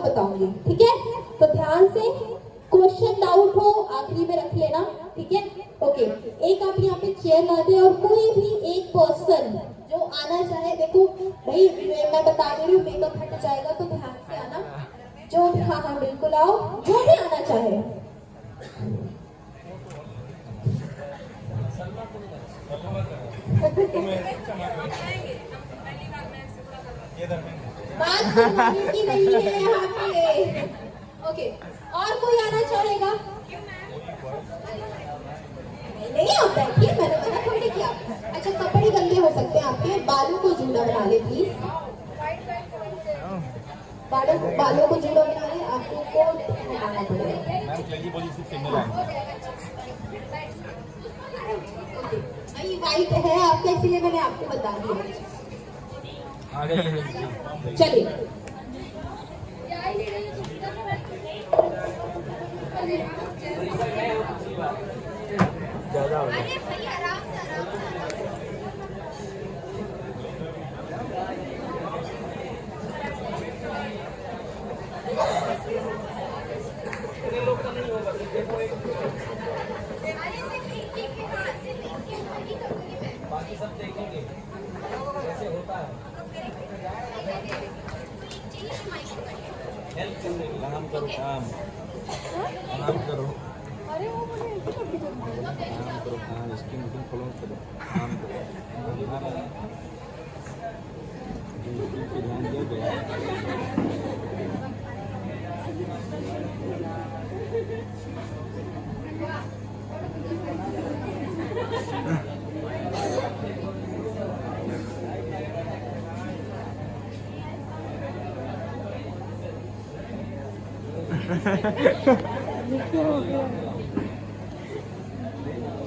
बताऊंगी, ठीक है? तो ध्यान से, क्वेश्चन डाउट हो आखिरी में रख लेना, ठीक है? ओके, एक आप यहाँ पे चेयर ला दे और कोई भी एक पर्सन जो आना चाहे, देखो भाई मैं बता दे रही हूँ मेकअप हट जाएगा तो ध्यान से आना, जो भी, हाँ हाँ बिल्कुल आओ, जो भी आना चाहे। बात करने की नहीं है यहाँ पे। ओके, और कोई आना चाहेगा? नहीं आप बैठिए, मैंने मना थोड़ी किया। अच्छा, कपड़े गंदे हो सकते हैं आपके, बालों को जूड़ा बना ले प्लीज। बालों को जूड़ा बना ले, आपको कोट हटाना पड़ेगा। भाई वाइट है आपका, इसीलिए मैंने आपको बता दिया। चलिए ज्यादा हो गया। बाकी सब देखेंगे कैसे होता है। हेल्प करने के काम करो, काम करो, काम करो, काम स्किन फॉलो करो, काम करो, ध्यान दिया गया।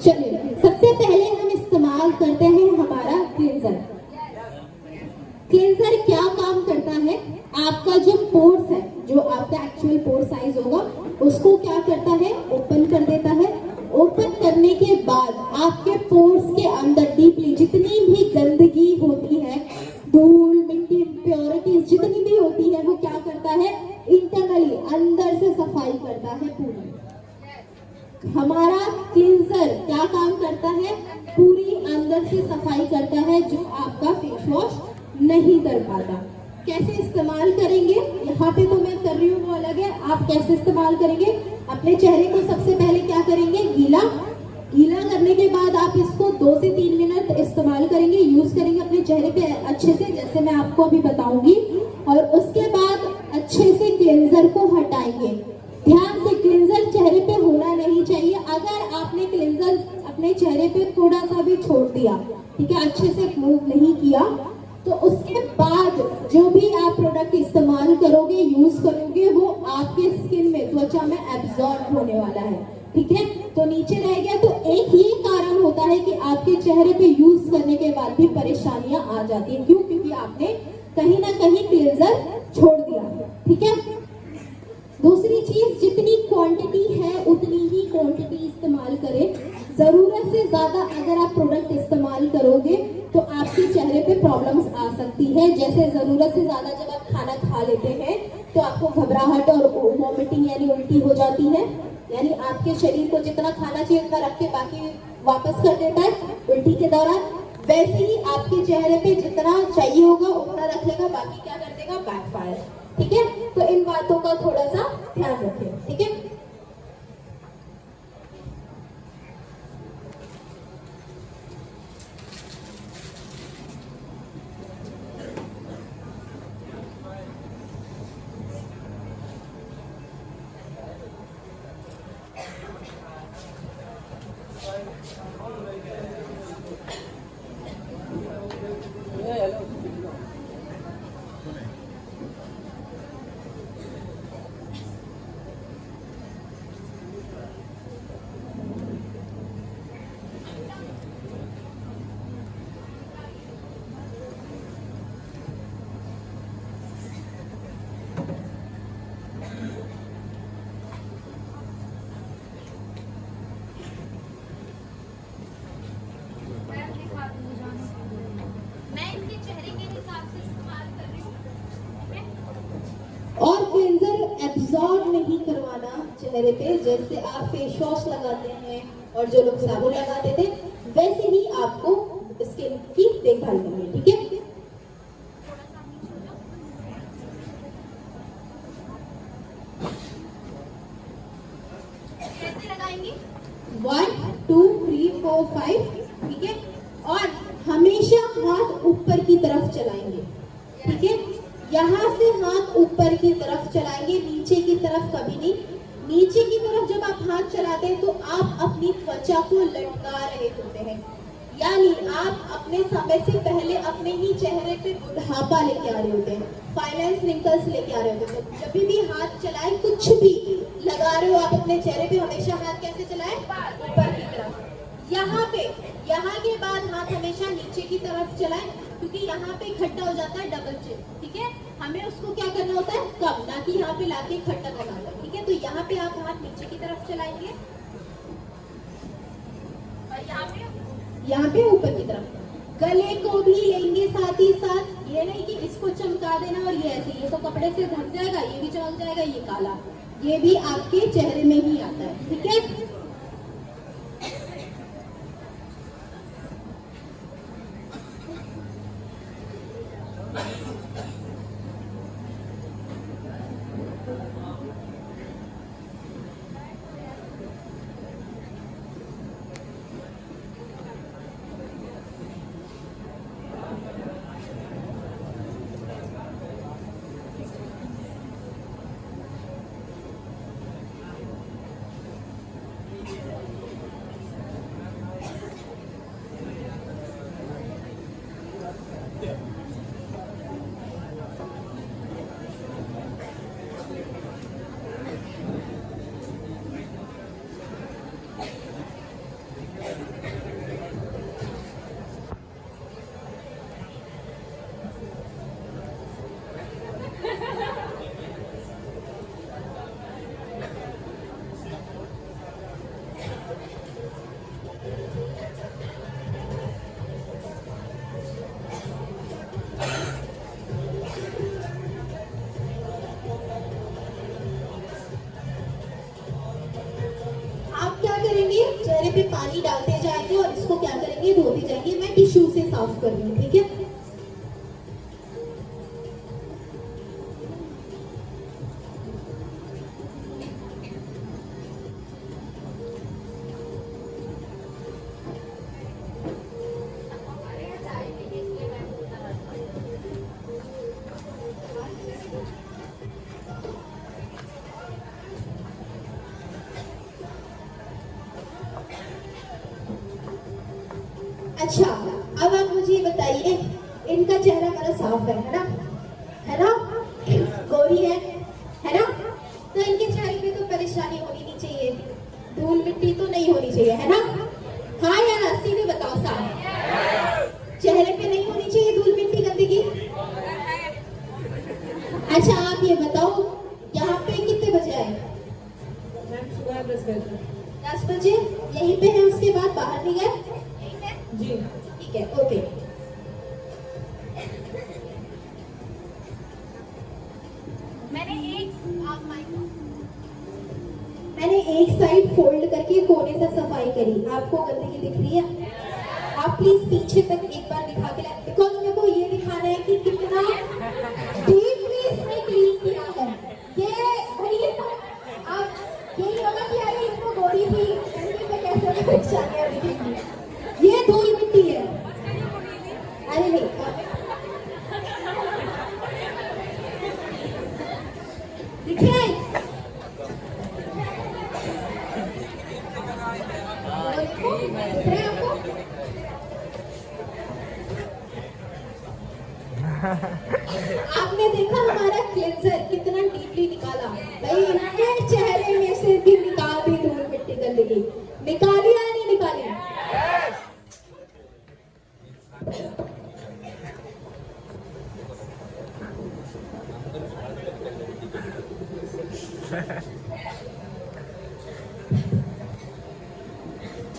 चलिए, सबसे पहले हम इस्तेमाल करते हैं हमारा क्लींजर। क्लींजर क्या काम करता है? आपका जो पोर्स है, जो आपका एक्चुअल पोर साइज होगा, उसको क्या करता है? ओपन कर देता है। ओपन करने के बाद आपके पोर्स के अंदर डीपली जितनी भी गंदगी होती है, धूल मिट्टी इम्प्योरिटीज जितनी भी होती है, वो क्या करता है? इंटरनली अंदर से सफाई करता है पूरी। हमारा क्लींजर क्या काम करता है? पूरी अंदर से सफाई करता है, जो आपका फेस वॉश नहीं कर पाता। कैसे इस्तेमाल करेंगे? यहाँ पे तो मैं कर रही हूँ वो अलग है, आप कैसे इस्तेमाल करेंगे? अपने चेहरे को सबसे पहले क्या करेंगे? गीला करने के बाद आप इसको 2 से 3 मिनट इस्तेमाल करेंगे, यूज करेंगे अपने चेहरे पे अच्छे से, जैसे मैं आपको अभी बताऊंगी। और उसके बाद अच्छे से क्लींजर को हटाएंगे। ध्यान से, क्लींजर चेहरे पे होना नहीं चाहिए। अगर आपने क्लींजर अपने चेहरे पे थोड़ा सा भी छोड़ दिया, ठीक है, अच्छे से मूव नहीं किया, तो उसके बाद जो भी आप प्रोडक्ट इस्तेमाल करोगे, यूज करोगे, वो आपके स्किन में, त्वचा में एब्जॉर्ब होने वाला है, ठीक है? तो नीचे रह गया, तो एक ही कारण होता है कि आपके चेहरे पे यूज करने के बाद भी परेशानियां आ जाती हैं। क्यों? क्योंकि आपने कहीं ना कहीं क्लींजर छोड़ दिया, ठीक है? दूसरी चीज, जितनी क्वांटिटी है उतनी ही क्वांटिटी इस्तेमाल करें। जरूरत से ज्यादा अगर आप प्रोडक्ट इस्तेमाल करोगे तो आपके चेहरे पे प्रॉब्लम्स आ सकती है। जैसे जरूरत से ज्यादा जब आप खाना खा लेते हैं तो आपको घबराहट और वॉमिटिंग यानी उल्टी हो जाती है, यानी आपके शरीर को जितना खाना चाहिए उतना रख के बाकी वापस कर देता है उल्टी के दौरान। वैसे ही आपके चेहरे पे जितना चाहिए होगा उतना रख लेगा, बाकी क्या कर देगा? बैकफायर, ठीक है? तो इन बातों का थोड़ा सा ध्यान रखें, ठीक है? एब्जॉर्ब नहीं करवाना चेहरे पे, जैसे आप फेस वॉश लगाते हैं और जो लोग साबुन लगाते थे वैसे ही आपको स्किन की देखभाल करनी है, ठीक है। कैसे लगाएंगे? 1 2 3 4 5, ठीक है। और हमेशा हाथ ऊपर की तरफ चलाएंगे, ठीक है। यहाँ से हाथ ऊपर की तरफ चलाएंगे, नीचे की तरफ कभी नहीं। नीचे की तरफ जब आप हाथ चलाते हैं तो आप अपनी त्वचा को लटका रहे होते हैं, यानी आप अपने समय से पहले अपने ही चेहरे पे बुढ़ापा लेके आ रहे होते हैं, फाइनेंस रिंकल्स लेके आ रहे होते हैं। तो जब भी हाथ चलाएं, कुछ भी लगा रहे हो आप अपने चेहरे पे, हमेशा हाथ कैसे चलाएं? ऊपर की तरफ। यहाँ के बाद हाथ हमेशा नीचे की तरफ चलाएं, क्योंकि यहाँ पे इकट्ठा हो जाता है डबल चिन, ठीक है। हमें उसको क्या करना होता है? कम, ना कि यहाँ पे लाके इकट्ठा करना होता है, ठीक है। तो यहाँ पे आप हाथ नीचे की तरफ चलाएंगे और यहाँ पे ऊपर की तरफ। गले को भी लेंगे साथ ही साथ, ये नहीं कि इसको चमका देना और ये ऐसे, ये तो कपड़े से ढक जाएगा, ये भी चमक जाएगा, ये काला, ये भी आपके चेहरे में ही आता है, ठीक है। चेहरे पे पानी डालते जाएंगे और इसको क्या करेंगे? धोते जाएंगे। मैं टिश्यू से साफ कर रही हूँ, ठीक है। अच्छा, अब आप मुझे बताइए, इनका चेहरा बड़ा साफ है ना? है ना? गोरी है ना? तो इनके चेहरे पे तो परेशानी होनी नहीं चाहिए, धूल मिट्टी तो नहीं होनी चाहिए, है ना? हाँ या ना? सीधे बताओ साफ। चेहरे पे नहीं होनी चाहिए धूल मिट्टी गंदगी। अच्छा, आप ये बताओ, यहाँ पे कितने बजे आए? सुबह 10 बजे। 10 बजे यहीं पे है, उसके बाद बाहर नहीं गए? जी ठीक है, ओके। मैंने एक साइड फोल्ड करके कोने से सफाई करी। आपको गंदगी दिख रही है? आप प्लीज पीछे तक एक बार दिखा के लाए, बिकॉज मेरे को ये दिखाना है कि कितना डीपली इसने क्लीन किया है। ये भैया आप यही होगा कि अरे इसको गोरी थी, गंदगी पे कैसे परेशानियां दिखेंगी। ये धूल मिट्टी है। अरे नहीं, दिखे? आपने देखा हमारा क्लेंजर कितना डीपली निकाला? भाई इनके चेहरे में से भी निकाल दी धूल मिट्टी गंदगी। निकाली या नहीं निकाली?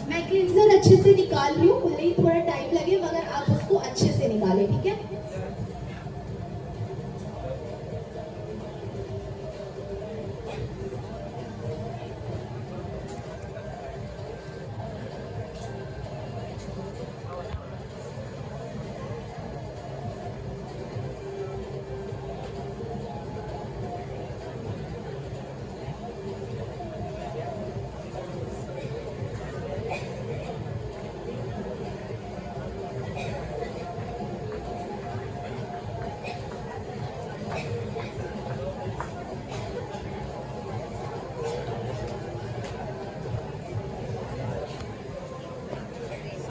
मैं क्लींजर अच्छे से निकाल रही हूँ, भले ही थोड़ा टाइम लगे मगर आप उसको अच्छे से निकालें, ठीक है।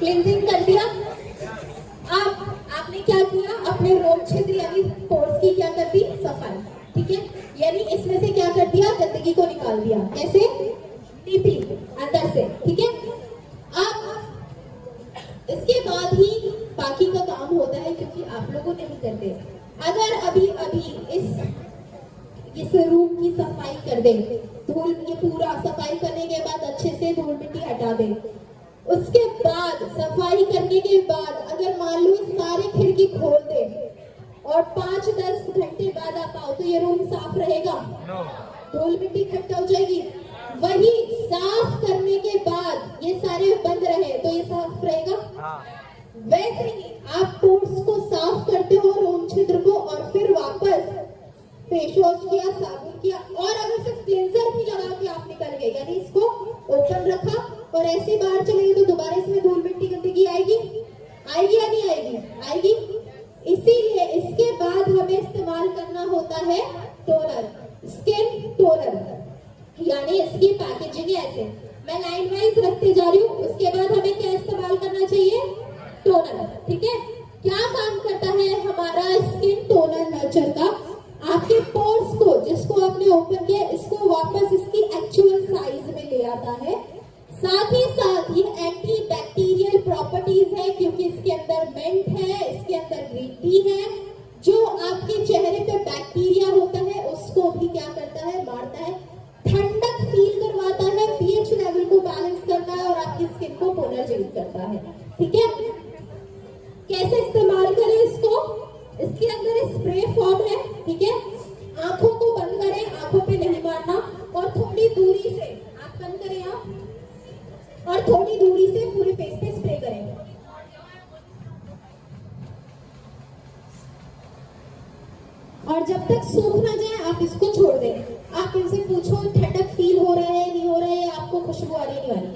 क्लींजिंग कर दिया। आपने क्या किया, अपने रोम छिद्र यानी पोर्स की क्या कर दी, सफाई। ठीक है, यानी इसमें से क्या कर दिया, गंदगी को निकाल दिया। कैसे, डीपली अंदर से। ठीक है, अब इसके बाद ही बाकी का काम होता है, क्योंकि आप लोगों नहीं करते। अगर अभी इस रूम की सफाई कर दे, धूल, ये पूरा सफाई करने के बाद अच्छे से धूल मिट्टी हटा दे, उसके बाद सफाई करने के बाद अगर मान लो सारे खिड़की खोल दे और 5-10 घंटे बाद आप आओ तो ये रूम साफ रहेगा, धूल मिट्टी इकट्ठा हो जाएगी। वही साफ करने के बाद ये सारे बंद रहे तो ये साफ रहेगा। वैसे ही आप पोर्स को साफ करते हो, रोम छिद्र को, और फिर वापस फेस वॉश किया, साबुन किया, और अगर सिर्फ क्लींजर भी लगा के आप निकल गए, यानी इसको ओपन रखा और ऐसे बाहर चले गए, तो दोबारा इसमें धूल मिट्टी गंदगी आएगी या नहीं आएगी? आएगी। इसीलिए इसके बाद हमें इस्तेमाल करना होता है टोनर, स्किन टोनर, यानी इसकी पैकेजिंग ऐसे, मैं लाइन वाइज रखते जा रही हूँ। उसके बाद हमें क्या इस्तेमाल करना चाहिए, टोनर। ठीक है, क्या काम करता है हमारा स्किन टोनर नर्चर का, आपके पोर्स को, जिसको आपने ओपन किया, इसको वापस इसकी एक्चुअल साइज में ले आता है। साथ ही साथ ये एंटी बैक्टीरियल प्रॉपर्टीज है, क्योंकि इसके अंदर मेंट है, इसके अंदर ग्रीन टी है, जो आपके चेहरे पे बैक्टीरिया होता है उसको भी क्या करता है, मारता है, ठंडक फील करवाता है, पीएच लेवल को बैलेंस करता है और आपकी स्किन को पुनर्जीवित करता है। ठीक है, कैसे इस्तेमाल करें इसको, इसके अंदर स्प्रे फॉर्म है। ठीक है, आंखों को बंद करें, आंखों पे नहीं मारना, और थोड़ी दूरी से आप बंद करें आप, और थोड़ी दूरी से पूरे फेस पे स्प्रे करें। और जब तक सूख ना जाए आप इसको छोड़ दें। आप इनसे पूछो ठंडक फील हो रहा है, नहीं हो रहा है, आपको खुशबू आ रही नहीं आ रही?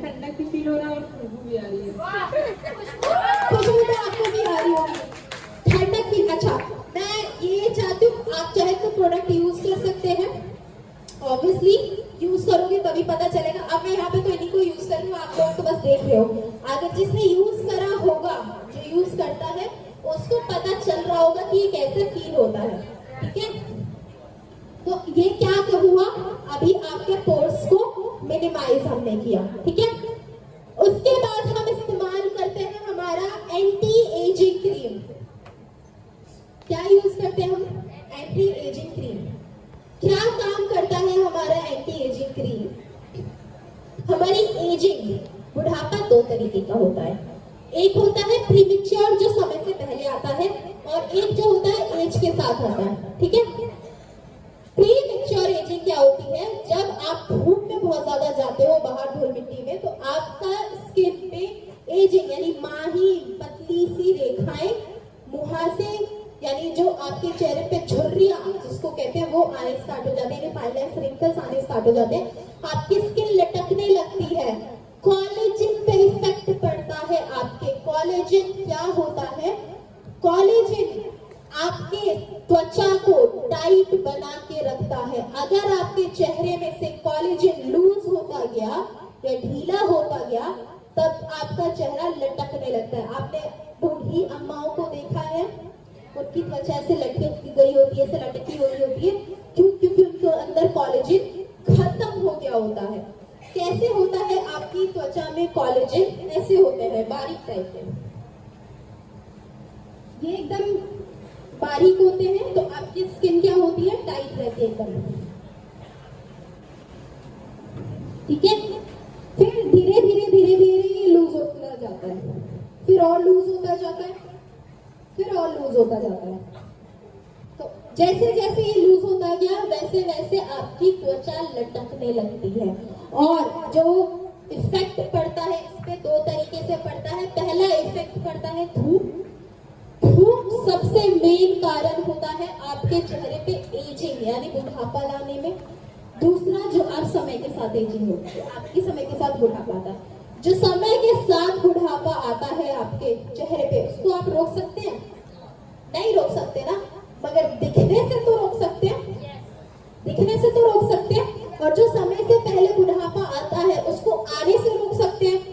ठंडक भी फील हो रहा है और खुशबू भी आ रही है। खुशबू तो आपको भी आ रही होगी, ठंडक फील। अच्छा, मैं ये चाहती हूँ, आप चाहे तो प्रोडक्ट यूज कर सकते हैं, ऑब्वियसली यूज करोगे तभी पता चलेगा। अब मैं यहाँ पे तो इन्हीं को यूज कर रही हूँ, आप लोग तो बस देख रहे हो। अगर जिसने यूज करा होगा, जो यूज करता है, उसको पता चल रहा होगा कि ये कैसे फील होता है। ठीक है, तो ये क्या हुआ, अभी आपके पोर्स को मिनिमाइज हमने किया। ठीक है, उसके बाद हम इस्तेमाल करते हैं हमारा एंटी एजिंग क्रीम। क्या यूज करते हैं हम, एंटी एजिंग क्रीम। क्या काम करता है हमारा एंटी एजिंग क्रीम, हमारी एजिंग, बुढ़ापा दो तरीके का होता है। एक होता है प्रीमेच्योर, जो समय से पहले आता है, और एक जो होता है एज के साथ आता है। ठीक है, प्रीमेच्योर एजिंग क्या होती है, जब आप धूप में बहुत ज्यादा जाते हो बाहर धूल मिट्टी में, तो आपका स्किन पे एजिंग यानी माही पतली सी रेखाएं, मुहासे यानी जो आपके चेहरे पे झुर्रियां जिसको कहते हैं, वो आने स्टार्ट हो जाते हैं, फाइन लाइन्स, रिंकल्स आने स्टार्ट हो जाते हैं, आपकी स्किन लटकने लगती है, कोलेजन पे इफेक्ट पड़ता है आपके। कोलेजन क्या होता है, कोलेजन आपके त्वचा को टाइट बना के रखता है। अगर आपके चेहरे में से कोलेजन लूज होता गया या ढीला होता गया, तब आपका चेहरा लटकने लगता है। आपने बूढ़ी अम्माओं को देखा है, उनकी त्वचा ऐसे लटकी गई होती है, ऐसे लटकी हुई होती है, क्यों? क्योंकि उनके अंदर कोलेजन खत्म हो गया होता है। कैसे होता है आपकी त्वचा में कोलेजन, ऐसे होते हैं बारीक टाइप के, ये एकदम बारीक होते हैं, तो आपकी स्किन क्या होती है, टाइट रहती है एकदम। ठीक है, फिर धीरे धीरे ये लूज होता जाता है, फिर और लूज होता जाता है, फिर और लूज होता जाता है। तो जैसे जैसे ये लूज होता गया, वैसे वैसे आपकी त्वचा लटकने लगती है। और जो इफेक्ट पड़ता है इस पे दो तरीके से पड़ता है। पहला इफेक्ट पड़ता है धूप। धूप सबसे मेन कारण होता है आपके चेहरे पे एजिंग यानी बुढ़ापा लाने में। दूसरा, जो आप समय के साथ एजिंग होती है, आपकी समय के साथ बुढ़ापा आता है। जो समय के साथ बुढ़ापा आता है आपके चेहरे पे, उसको आप रोक सकते हैं? नहीं रोक सकते ना, मगर दिखने से तो रोक सकते हैं, दिखने से तो रोक सकते हैं। और जो समय से पहले बुढ़ापा आता है, उसको आने से रोक सकते हैं।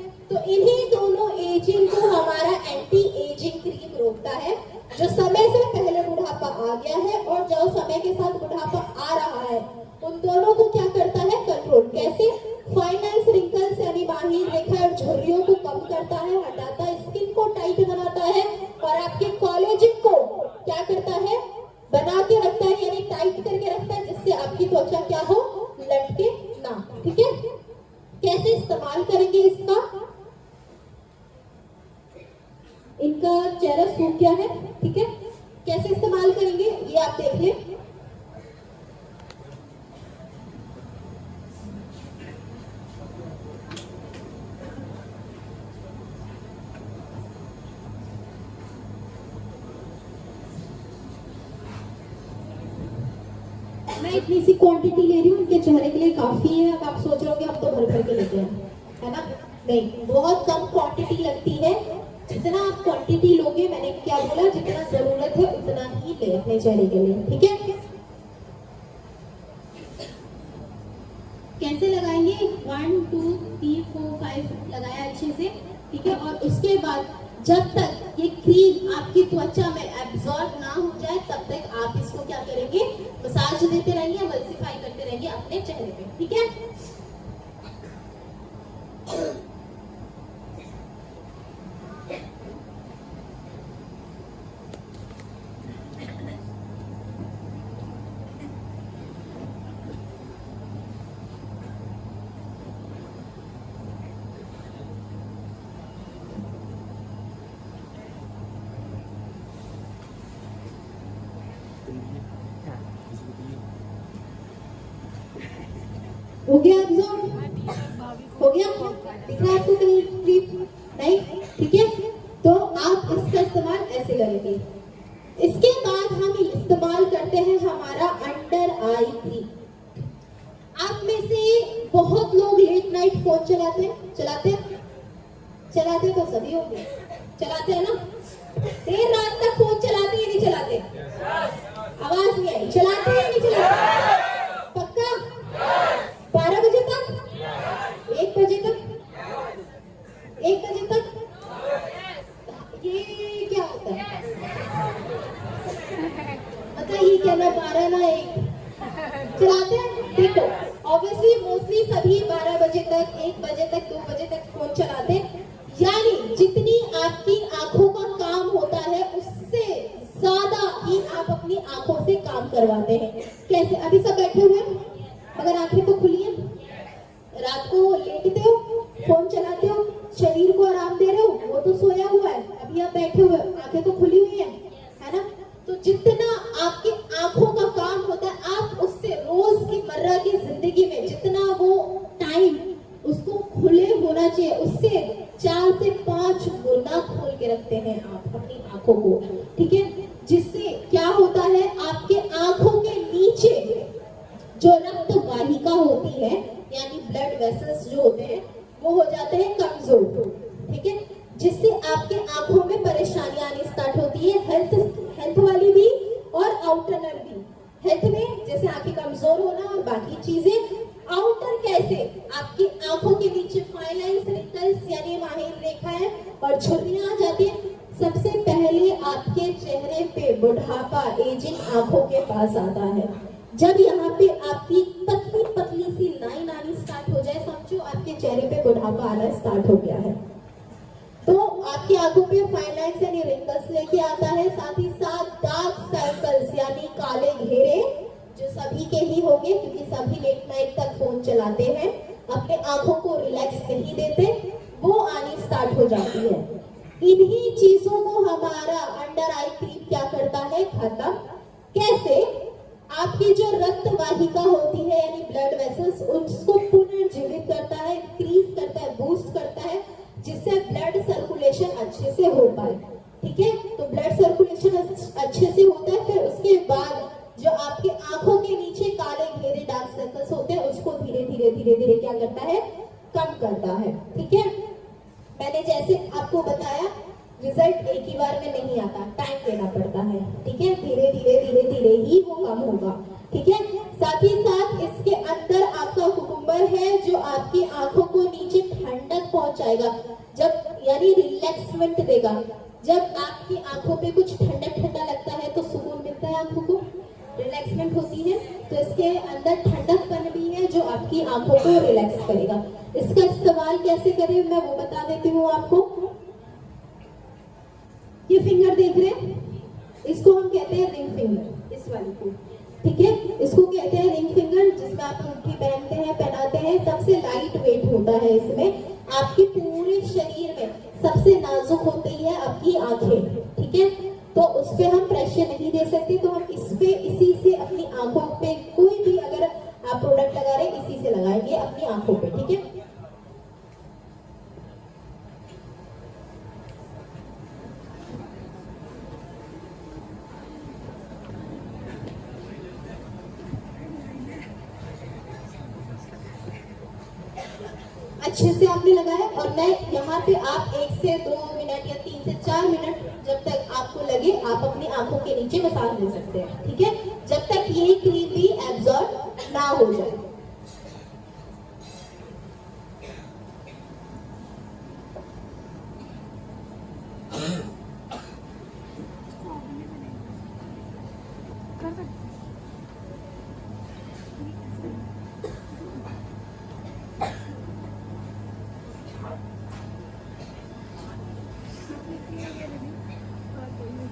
के साथ बुढ़ापा आ रहा है, उन दोनों को क्या करता है? कंट्रोल। कैसे? फाइन लाइंस, रिंकल्स यानी बाहीर रेखा और झुर्रियों को कम करता है, हटाता है, स्किन को टाइट बनाता है और आपके कोलेजन को क्या करता है? बना के रखता है, यानी टाइट करके रखता है, जिससे आपकी त्वचा क्या हो? लटके ना। ठीक है? कैसे इस्तेमाल करेंगे इसका? इनका चेहरा सूख गया है, ठीक है? कैसे इस्तेमाल करेंगे ये आप देख लें। मैं इतनी सी क्वांटिटी ले रही हूँ, उनके चेहरे के लिए काफी है। अब आप सोच रहे हो कि हम तो भर भर के लेते हैं, है ना? नहीं, बहुत कम क्वांटिटी लगती है। जितना आप क्वांटिटी लोगे, मैंने क्या बोला, जितना जरूरत है उतना ही ले अपने चेहरे के लिए। ठीक है? कैसे लगाएंगे? 1 2 3 4 5 लगाया अच्छे से, ठीक है? और उसके बाद जब तक ये क्रीम आपकी त्वचा में एब्जॉर्ब ना हो जाए, तब तक आप इसको क्या करेंगे? मसाज देते रहेंगे, मल्सीफाई करते रहेंगे अपने चेहरे पे। ठीक है? हो गया एब्जॉर्ब? हो गया? दिख रहा है आपको कहीं क्लिप? नहीं? ठीक है? तो आप इसका इस्तेमाल ऐसे करेंगे। इसके बाद हम इस्तेमाल करते हैं हमारा अंडर आई क्रीम। आप में से बहुत लोग लेट नाइट फोन चलाते तो सभी होंगे, चलाते हैं ना? देर रात तक फोन चलाते या नहीं चलाते? आवाज नहीं आई। चलाते या नहीं चलाते? पक्का? 12 बजे तक? 1 बजे तक? 1 बजे तक? ये क्या होता है? बताइए, क्या ना 12 ना 1 चलाते हैं? ठीक है। ऑब्वियसली मोस्टली सभी 12 बजे तक, 1 बजे तक, 2 बजे तक फोन चलाते हैं। यानी जितनी आपकी आंखों का काम होता है, उससे ज्यादा ही आप अपनी आंखों से काम करवाते हैं। कैसे? अभी सब बैठे हुए हैं, मगर आंखें तो खुली है। रात को लेटते हो, फोन चलाते हो, शरीर को आराम दे रहे हो, वो तो सोया हुआ है। अभी आप बैठे हुए, आंखें तो खुली हुई है ना? तो जितना आपकी आंखों का काम होता है, आप उससे रोज की मर्रा की जिंदगी में जितना वो टाइम उसको खुले होना चाहिए, उससे 4 से 5 गुना खोल के रखते हैं आप अपनी आंखों को। ठीक है? जिससे क्या होता है, आपके आंखों के नीचे जो रक्त वाहिका होती है, यानी ब्लड वेसल्स जो होते हैं, वो हो जाते हैं कमजोर। ठीक है? जिससे आपके आंखों में परेशानियां आनी स्टार्ट होती है, हेल्थ वाली भी और आउटरनल भी। हेल्थ में जैसे आंखें कमजोर होना और बाकी चीजें। आउटर कैसे? आपकी आंखों के नीचे फाइन लाइंस, रिंकल्स यानी बाहीर रेखाएं और झुर्रियां आ जाती है। सबसे पहले आपके चेहरे पे बुढ़ापा, एजिंग आंखों के पास आता है। जब यहाँ पे आपकी पतली पतली सी लाइन आनी स्टार्ट हो जाए, समझो आपके चेहरे पे बुढ़ापा आना स्टार्ट हो गया है। तो आपकी आंखों पे फाइन लाइंस यानी रिंकल्स लेके आता है, साथ ही साथ डार्क सर्कल्स यानी काले घेरे, जो सभी के ही होंगे क्योंकि सभी लेट नाइट तक फोन चलाते हैं, अपने आंखों को रिलैक्स नहीं देते, वो आनी स्टार्ट हो जाती है। इन्हीं चीजों को हमारा अंडर आई क्रीम क्या करता है? खत्म। कैसे? आपकी जो रक्त वाहिका होती है यानी ब्लड वेसल्स, उसको पुनर्जीवित करता है, इंक्रीज करता है, बूस्ट करता है, जिससे ब्लड सर्कुलेशन अच्छे से हो पाए। ठीक है? तो ब्लड सर्कुलेशन अच्छे से होता है, फिर उसके बाद जो आपके आंखों के नीचे काले घेरे डार्क सर्कल्स होते हैं, उसको धीरे धीरे क्या करता है? कम करता है। ठीक है? मैंने जैसे आपको बताया, रिजल्ट एक ही बार में नहीं आता, टाइम देना पड़ता है। ठीक है? धीरे धीरे ही वो कम होगा। ठीक है? साथ ही साथ इसके अंदर आपका कुकुम्बर है, जो आपकी आंखों को नीचे ठंडक पहुंचाएगा, जब यानी रिलैक्समेंट देगा। जब आपकी आंखों पे कुछ ठंडा ठंडा लगता है तो सुकून मिलता है, आंखों को रिलैक्समेंट हो होती है, तो इसके अंदर ठंडकपन भी है जो आपकी आंखों को रिलैक्स करेगा। इसका इस्तेमाल कैसे करें मैं वो बता देती हूँ आपको। ये फिंगर देख रहे हैं, इसको हम कहते हैं रिंग फिंगर, इस वाली को, ठीक है। इसको कहते हैं रिंग फिंगर, जिसमें आप अंगूठी पहनते हैं, पहनाते हैं। सबसे लाइट वेट होता है इसमें। आपके पूरे शरीर में सबसे नाजुक होती है आपकी आंखें, ठीक है। तो उस पे हम प्रेशर नहीं दे सकते, तो हम इस पे इसी से अपनी आंखों पे कोई भी अगर आप प्रोडक्ट लगा रहे हैं इसी से लगाएंगे अपनी आंखों पे, ठीक है। अच्छे से आपने लगाया और मैं यहाँ पे आप 1 से 2 मिनट या 3 से 4 मिनट जब तक आपको लगे आप अपनी आंखों के नीचे मसाज दे सकते हैं, ठीक है, जब तक ये क्रीम भी एब्जॉर्ब ना हो जाए।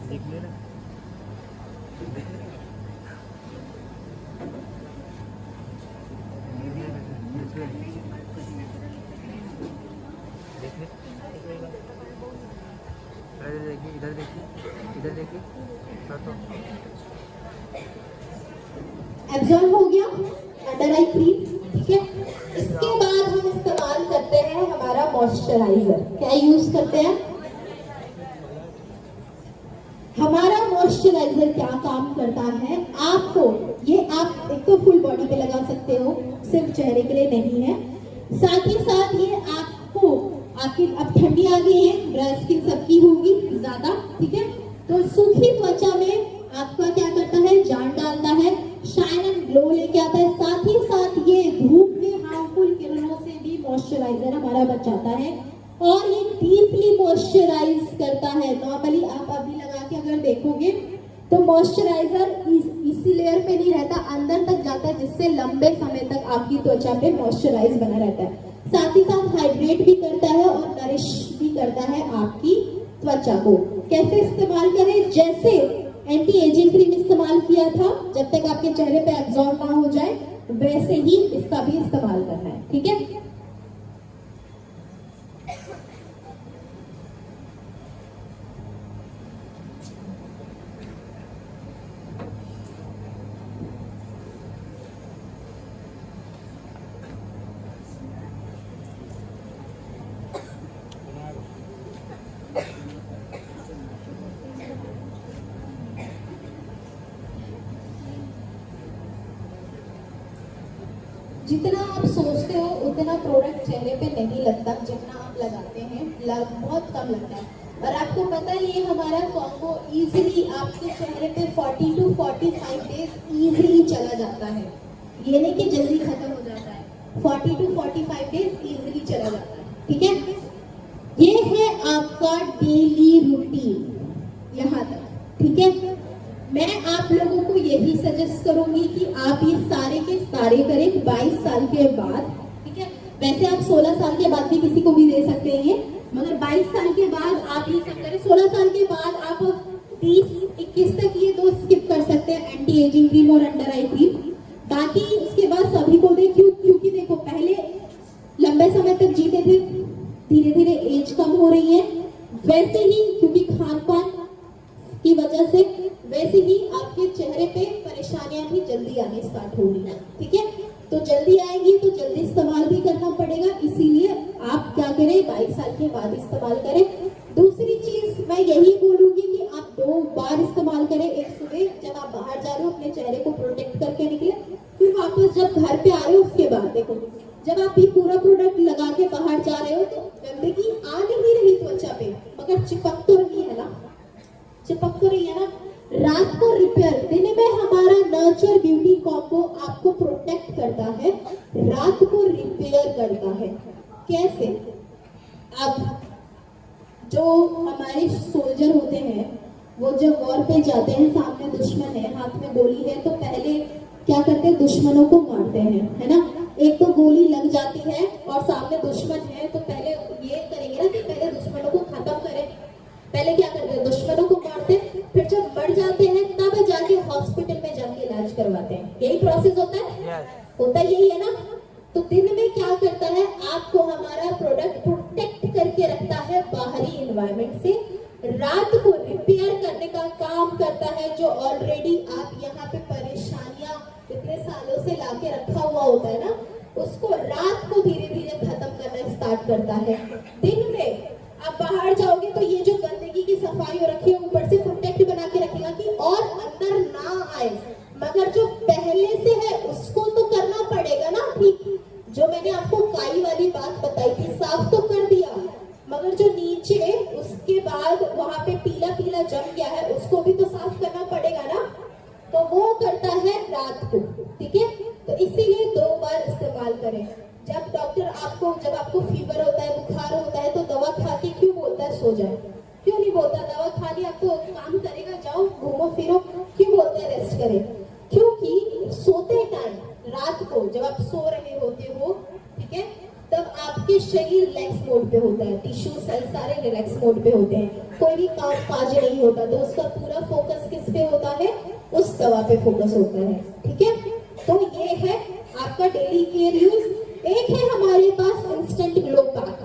देख लेना, इधर देखिए, इधर देखिए, एब्जॉर्ब हो गया अंडर आई क्रीम, ठीक है। इसके बाद हम इस्तेमाल करते हैं हमारा मॉइस्चराइजर। क्या यूज करते हैं? हमारा मॉइस्चराइजर क्या काम करता है, आपको ये आप एक तो फुल बॉडी पे लगा सकते हो, सिर्फ चेहरे के लिए नहीं है। साथ ही साथ ये आपको आखिर अब ठंडी आ गई है, ड्राई स्किन सबकी होगी ज्यादा, ठीक है। तो सूखी त्वचा में आपका क्या करता है, जान डालता है, शाइन एंड ग्लो लेके आता है। साथ ही साथ ये धूप में हार्मफुल किरणों से भी मॉइस्चराइजर हमारा बचाता है और ये डीपली मॉइस्चराइज करता है। नॉर्मली आप अभी लगा के अगर देखोगे तो मॉइस्चराइजर इसी लेयर पे नहीं रहता, अंदर तक जाता है, जिससे लंबे समय तक आपकी त्वचा पे मॉइस्चराइज बना रहता है। साथ ही साथ हाइड्रेट भी करता है और नरिश भी करता है आपकी त्वचा को। कैसे इस्तेमाल करें? जैसे एंटी एजिंग क्रीम इस्तेमाल किया था जब तक आपके चेहरे पे एब्जॉर्ब ना हो जाए, वैसे ही इसका भी इस्तेमाल करना है, ठीक है। जितना आप सोचते हो उतना प्रोडक्ट चेहरे पे नहीं लगता, जितना आप लगाते हैं बहुत कम लगता है। और आपको पता है ये हमारा कॉम्बो इजीली आपके चेहरे पे 40 to 45 डेज इजीली चला जाता है। ये नहीं कि जल्दी खत्म हो जाता है, 40 to 45 डेज इजीली चला जाता है, ठीक है। ये है आपका डेली रूटीन यहाँ तक, ठीक है। मैं आप लोगों को यही सजेस्ट करूंगी कि आप ये सारे के सारे करें 22 साल के बाद, ठीक है। वैसे आप 16 साल के बाद भी किसी को भी दे सकते हैं, मगर 22 साल के बाद आप ये सब करें। 16 साल के बाद आप 30-21 तक ये 2 स्किप कर सकते हैं, एंटी एजिंग क्रीम और अंडर आई क्रीम। बाकी उसके बाद सभी को दे, क्योंकि देखो पहले लंबे समय तक जीते थे, धीरे धीरे एज कम हो रही है, वैसे ही क्योंकि खान पान की वजह से वैसे ही आपके चेहरे पे परेशानियां भी जल्दी आने स्टार्ट हो रही है, ठीक है। तो जल्दी आएगी तो जल्दी इस्तेमाल भी करना पड़ेगा, इसीलिए आप क्या करें 22 साल के बाद इस्तेमाल करें। दूसरी चीज मैं यही बोलूंगी कि आप 2 बार इस्तेमाल करें, एक सुबह जब आप बाहर जा रहे हो अपने चेहरे को प्रोटेक्ट करके निकले, फिर वापस जब घर पे आ रहे हो उसके बाद। देखो जब आप ये पूरा प्रोडक्ट लगा के बाहर जा रहे हो तो गंदगी आ नहीं रही त्वचा पे, मगर चिपक तो रही है ना, चिपक तो रही है ना। रात को रिपेयर, दिन में हमारा नर्चर ब्यूटी कॉम्बो आपको प्रोटेक्ट करता है, रात को रिपेयर करता है। कैसे? अब जो हमारे सोल्जर होते हैं वो जब वॉर पे जाते हैं, सामने दुश्मन है, हाथ में गोली है, तो पहले क्या करते हैं, दुश्मनों को मारते हैं, है ना। एक तो गोली लग जाती है और सामने दुश्मन है, तो पहले ये करेंगे ना कि पहले दुश्मनों को खत्म करें। पहले क्या करते हैं, दुश्मनों को मारते हैं, फिर जब मर जाते हैं तब जाके हॉस्पिटल में जाके इलाज करवाते हैं। यही प्रोसेस होता है, होता यही है ना। तो दिन में क्या करता है, आपको हमारा प्रोडक्ट प्रोटेक्ट करके रखता है बाहरी एनवायरनमेंट से। रात को रिपेयर करने का काम करता है, जो ऑलरेडी आप यहाँ पे परेशानियां इतने सालों से लाके रखा हुआ होता है ना, उसको रात को धीरे धीरे खत्म करना स्टार्ट करता है। दिन में आप बाहर जाओगे तो ये जो गंदगी की सफाई हो रखी है, ऊपर से प्रोटेक्ट बना के रखेगा कि और अंदर ना आए। मगर जो पहले से है उसको तो करना पड़ेगा ना, ठीक। जो मैंने आपको काई वाली बात बताई थी, साफ तो कर दिया, मगर जो नीचे उसके बाद वहां पे पीला पीला जम गया है, उसको भी तो साफ करना पड़ेगा ना। तो वो करता है रात को, ठीक है। तो इसीलिए 2 बार इस्तेमाल करें। जब आपको फीवर होता है, बुखार होता है, तो दवा खा के क्यों बोलता है सो जाए, क्यों नहीं बोलता दवा खा ली आपको काम करेगा, जाओ घूमो फिरो, क्यों बोलते हैं रेस्ट करें? क्योंकि सोते टाइम रात को जब आप सो रहे होते हो, ठीक है, तब आपके शरीर रिलैक्स मोड पे होता है, टिश्यू सेल सारे रिलैक्स मोड पे होते हैं, कोई भी काम काज नहीं होता, तो उसका पूरा फोकस किस पे होता है, उस दवा पे फोकस होता है, ठीक है। तो ये है आपका डेली केयर यूज। एक है हमारे पास instant glow pack.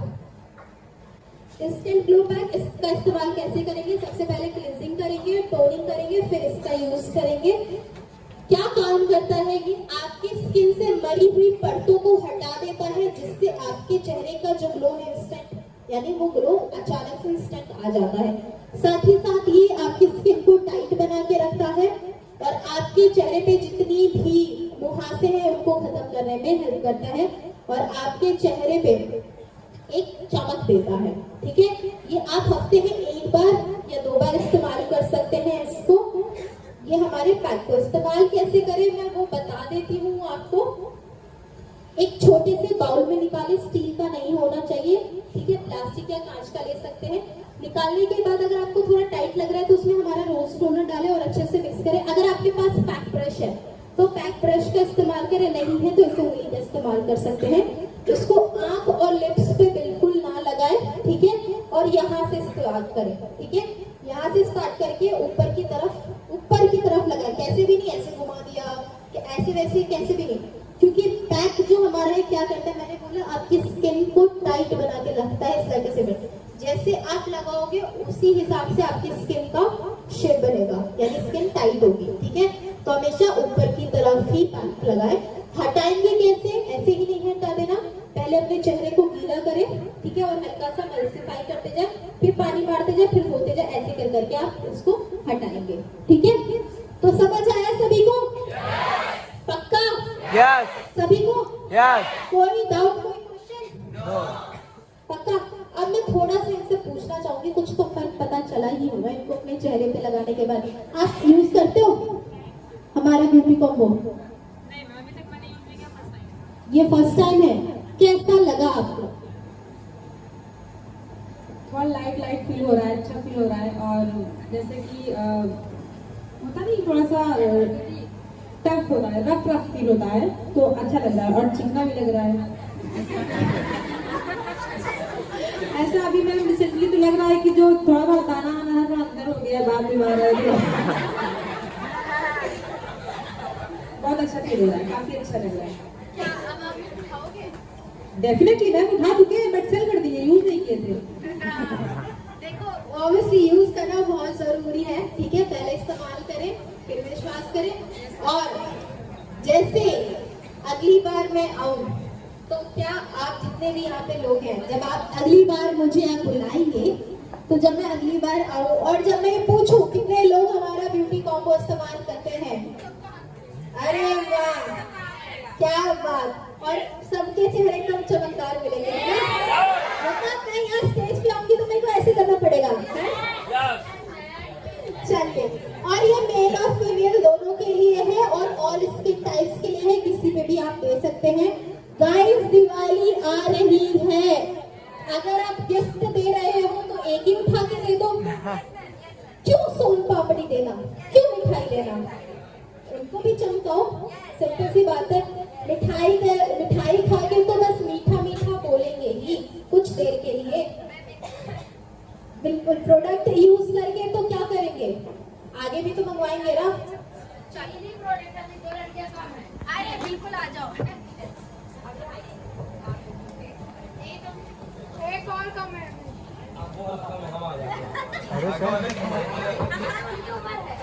Instant glow pack, इसका इस्तेमाल कैसे करेंगे, सबसे पहले क्लींजिंग करेंगे, टोनिंग करेंगे, फिर इसका यूज करेंगे। क्या काम करता है, ये आपकी स्किन से मरी हुई परतों को हटा देता है, जिससे आपके चेहरे का जो ग्लो है इंस्टेंट, यानी वो ग्लो अचानक से इंस्टेंट आ जाता है। साथ ही साथ ये आपकी स्किन को टाइट बना के रखता है और आपके चेहरे पे जितनी भी मुहासे हैं उनको खत्म करने में हेल्प करता है और आपके चेहरे पे एक चमक देता है, ठीक है। ये आप हफ्ते में 1 बार या 2 बार इस्तेमाल कर सकते हैं इसको। ये हमारे पैक को इस्तेमाल कैसे करें मैं वो बता देती हूँ आपको। एक छोटे से बाउल में निकालें, स्टील का नहीं होना चाहिए, ठीक है, प्लास्टिक या कांच का ले सकते हैं। निकालने के बाद अगर आपको थोड़ा टाइट लग रहा है तो उसमें हमारा रोज टोनर डालें और अच्छे से मिक्स करें। अगर आपके पास पैक ब्रश है तो पैक ब्रश का इस्तेमाल करें, नहीं है तो इसे उंगली का इस्तेमाल कर सकते हैं। इसको आंख और लिप्स पे बिल्कुल ना लगाएं, ठीक है, और यहाँ से स्टार्ट करें, ठीक है, यहाँ से स्टार्ट करके ऊपर की तरफ लगाएं, कैसे भी नहीं, ऐसे घुमा दिया कि ऐसे वैसे कैसे भी नहीं, क्योंकि पैक जो हमारा है क्या करता है, मैंने बोला आपकी स्किन को टाइट बना के रखता है इस तरीके से। जैसे आप लगाओगे उसी हिसाब से आपकी स्किन का शेप बनेगा, यानी स्किन टाइट होगी, ठीक है। तो हमेशा ऊपर की तरफ ही पैक लगाएं। हटाएंगे कैसे, ऐसे ही नहीं हटा देना, पहले अपने चेहरे को गीला करें, ठीक है, और हल्का सा मल्सिफाई करते जाए, फिर पानी मारते जाए, फिर धोते जाए, ऐसे कर करके आप इसको हटाएंगे, ठीक है। तो समझ आया सभी को? पक्का? यस सभी को? यस कोई डाउट, कोई क्वेश्चन? पक्का? अब मैं थोड़ा सा इनसे पूछना चाहूंगी, कुछ तो फर्क पता चला ही होगा इनको अपने चेहरे पे लगाने के बाद। आप यूज करते हो हमारा ब्यूटी कॉम्बो? नहीं मैम, अभी तक मैंने यूज नहीं किया, फर्स्ट टाइम। ये फर्स्ट टाइम है, कैसा लगा आपको? थोड़ा लाइट फील हो रहा है, अच्छा फील हो रहा है, और जैसे कि होता नहीं थोड़ा सा टफ होता है, रफ फील होता है, तो अच्छा लग रहा है और चिकना भी लग रहा है। ऐसा अभी मैम रिसेंटली तो लग रहा है कि जो थोड़ा बहुत दाना आना है अंदर हो गया, बाद में बाहर है, बहुत अच्छा फील हो रहा है, काफी अच्छा लग रहा है। डेफिनेटली मैम उठा चुके हैं, बट सेल कर दिए, यूज नहीं किए थे। देखो ऑब्वियसली यूज करना बहुत जरूरी है, ठीक है, पहले इस्तेमाल करें फिर विश्वास करें। और जैसे अगली बार मैं आऊं तो क्या आप जितने भी यहाँ पे लोग हैं, जब आप अगली बार मुझे आप बुलाएंगे, तो जब मैं अगली बार आऊं और जब मैं पूछूं कितने लोग हमारा ब्यूटी कॉम्बो इस्तेमाल करते हैं, अरे वाह क्या बात, और सबके चेहरे एकदम चमकदार मिलेंगे, है ना? मतलब मैं यहाँ स्टेज पे आऊंगी तो मेरे को ऐसे करना पड़ेगा, है? चलिए, और ये मेल और फीमेल दोनों के लिए है और ऑल स्किन टाइप्स के लिए है, किसी पे भी आप दे सकते हैं। गाइस दिवाली आ रही है, अगर आप गिफ्ट दे रहे हो तो एक ही उठा के दे दो, क्यों सोन पापड़ी देना, क्यों मिठाई लेना, उनको भी चमकाओ। प्रोडक्ट यूज करके तो क्या करेंगे, आगे भी तो मंगवाएंगे ना। चलिए प्रोडक्ट अभी 2 लड़कियां कम है। अरे बिल्कुल आ जाओ। एक और कम है। आपको और कम है, हम आ जाएंगे। यूट्यूबर है।